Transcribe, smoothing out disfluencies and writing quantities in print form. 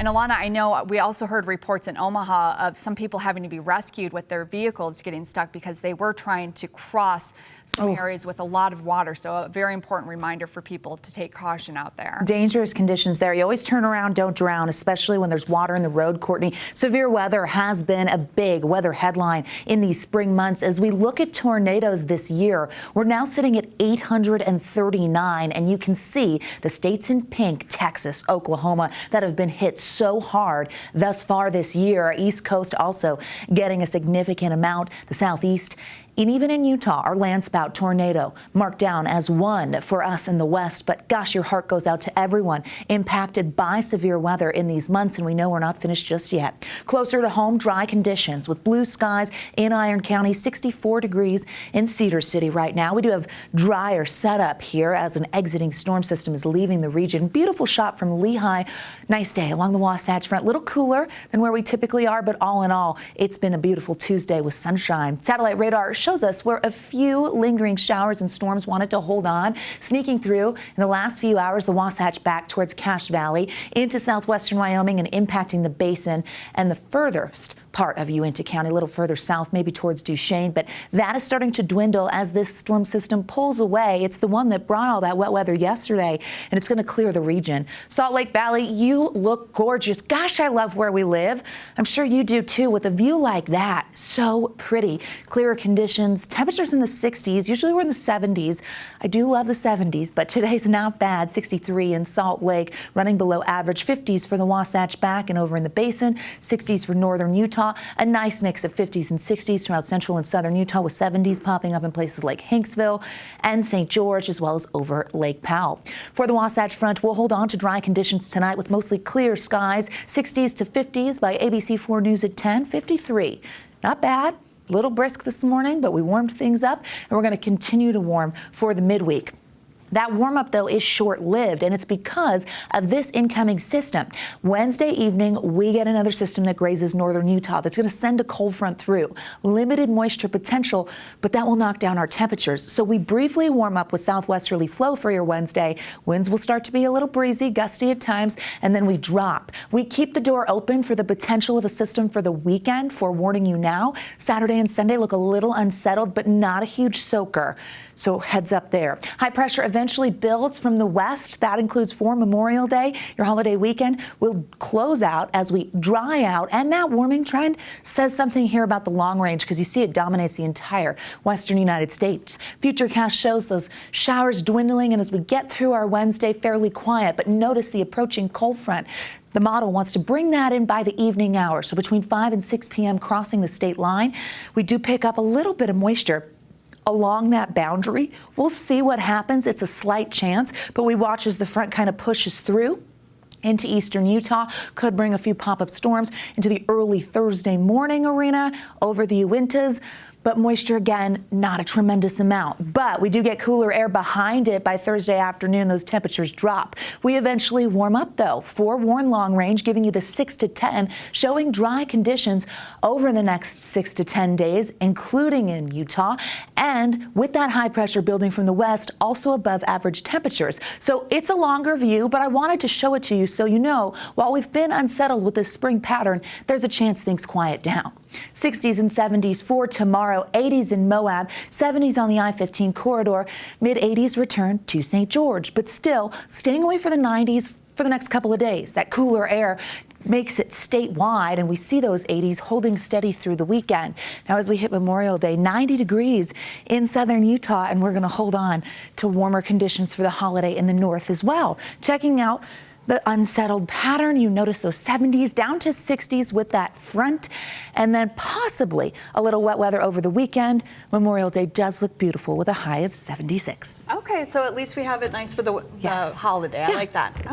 And Alana, I know we also heard reports in Omaha of some people having to be rescued with their vehicles getting stuck because they were trying to cross some areas with a lot of water. So a very important reminder for people to take caution out there. Dangerous conditions there. You always turn around, don't drown, especially when there's water in the road, Courtney. Severe weather has been a big weather headline in these spring months. As we look at tornadoes this year, we're now sitting at 839, and you can see the states in pink, Texas, Oklahoma, that have been hit so hard thus far this year. East Coast also getting a significant amount, the Southeast. And even in Utah, our landspout tornado marked down as 1 for us in the west. But gosh, your heart goes out to everyone impacted by severe weather in these months. And we know we're not finished just yet. Closer to home, dry conditions with blue skies in Iron County, 64 degrees in Cedar City right now. We do have drier setup here as an exiting storm system is leaving the region. Beautiful shot from Lehigh. Nice day along the Wasatch Front. A little cooler than where we typically are, but all in all, it's been a beautiful Tuesday with sunshine. Satellite radar shows us where a few lingering showers and storms wanted to hold on, sneaking through in the last few hours, the Wasatch back towards Cache Valley into southwestern Wyoming and impacting the basin and the furthest part of Uinta County, a little further south, maybe towards Duchesne, but that is starting to dwindle as this storm system pulls away. It's the one that brought all that wet weather yesterday, and it's going to clear the region. Salt Lake Valley, you look gorgeous. Gosh, I love where we live. I'm sure you do too, with a view like that. So pretty. Clearer conditions, temperatures in the 60s. Usually we're in the 70s. I do love the 70s, but today's not bad. 63 in Salt Lake, running below average. 50s for the Wasatch back and over in the basin. 60s for northern Utah. A nice mix of 50s and 60s throughout central and southern Utah, with 70s popping up in places like Hanksville and St. George, as well as over Lake Powell. For the Wasatch Front, we'll hold on to dry conditions tonight with mostly clear skies. 60s to 50s by ABC4 News at 10. 53. Not bad. A little brisk this morning, but we warmed things up, and we're going to continue to warm for the midweek. That warm-up, though, is short-lived, and it's because of this incoming system. Wednesday evening, we get another system that grazes northern Utah that's going to send a cold front through. Limited moisture potential, but that will knock down our temperatures. So we briefly warm up with southwesterly flow for your Wednesday. Winds will start to be a little breezy, gusty at times, and then we drop. We keep the door open for the potential of a system for the weekend. Forewarning you now, Saturday and Sunday look a little unsettled, but not a huge soaker. So heads up there. High pressure eventually builds from the west. That includes for Memorial Day. Your holiday weekend will close out as we dry out. And that warming trend says something here about the long range, because you see it dominates the entire western United States. Futurecast shows those showers dwindling, and as we get through our Wednesday, fairly quiet. But notice the approaching cold front. The model wants to bring that in by the evening hours. So between 5 and 6 p.m. crossing the state line, we do pick up a little bit of moisture along that boundary. We'll see what happens. It's a slight chance, but we watch as the front kind of pushes through into eastern Utah. Could bring a few pop-up storms into the early Thursday morning arena over the Uintas. But moisture, again, not a tremendous amount. But we do get cooler air behind it by Thursday afternoon. Those temperatures drop. We eventually warm up, though. Forewarn long range, giving you the 6 to 10, showing dry conditions over the next 6 to 10 days, including in Utah. And with that high pressure building from the west, also above average temperatures. So it's a longer view, but I wanted to show it to you so you know, while we've been unsettled with this spring pattern, there's a chance things quiet down. 60s and 70s for tomorrow. 80s in Moab, 70s on the I-15 corridor, mid-80s return to St. George, but still staying away for the 90s for the next couple of days. That cooler air makes it statewide, and we see those 80s holding steady through the weekend. Now, as we hit Memorial Day, 90 degrees in southern Utah, and we're going to hold on to warmer conditions for the holiday in the north as well. Checking out the unsettled pattern, you notice those 70s down to 60s with that front, and then possibly a little wet weather over the weekend. Memorial Day does look beautiful with a high of 76. Okay, so at least we have it nice for the holiday. I like that.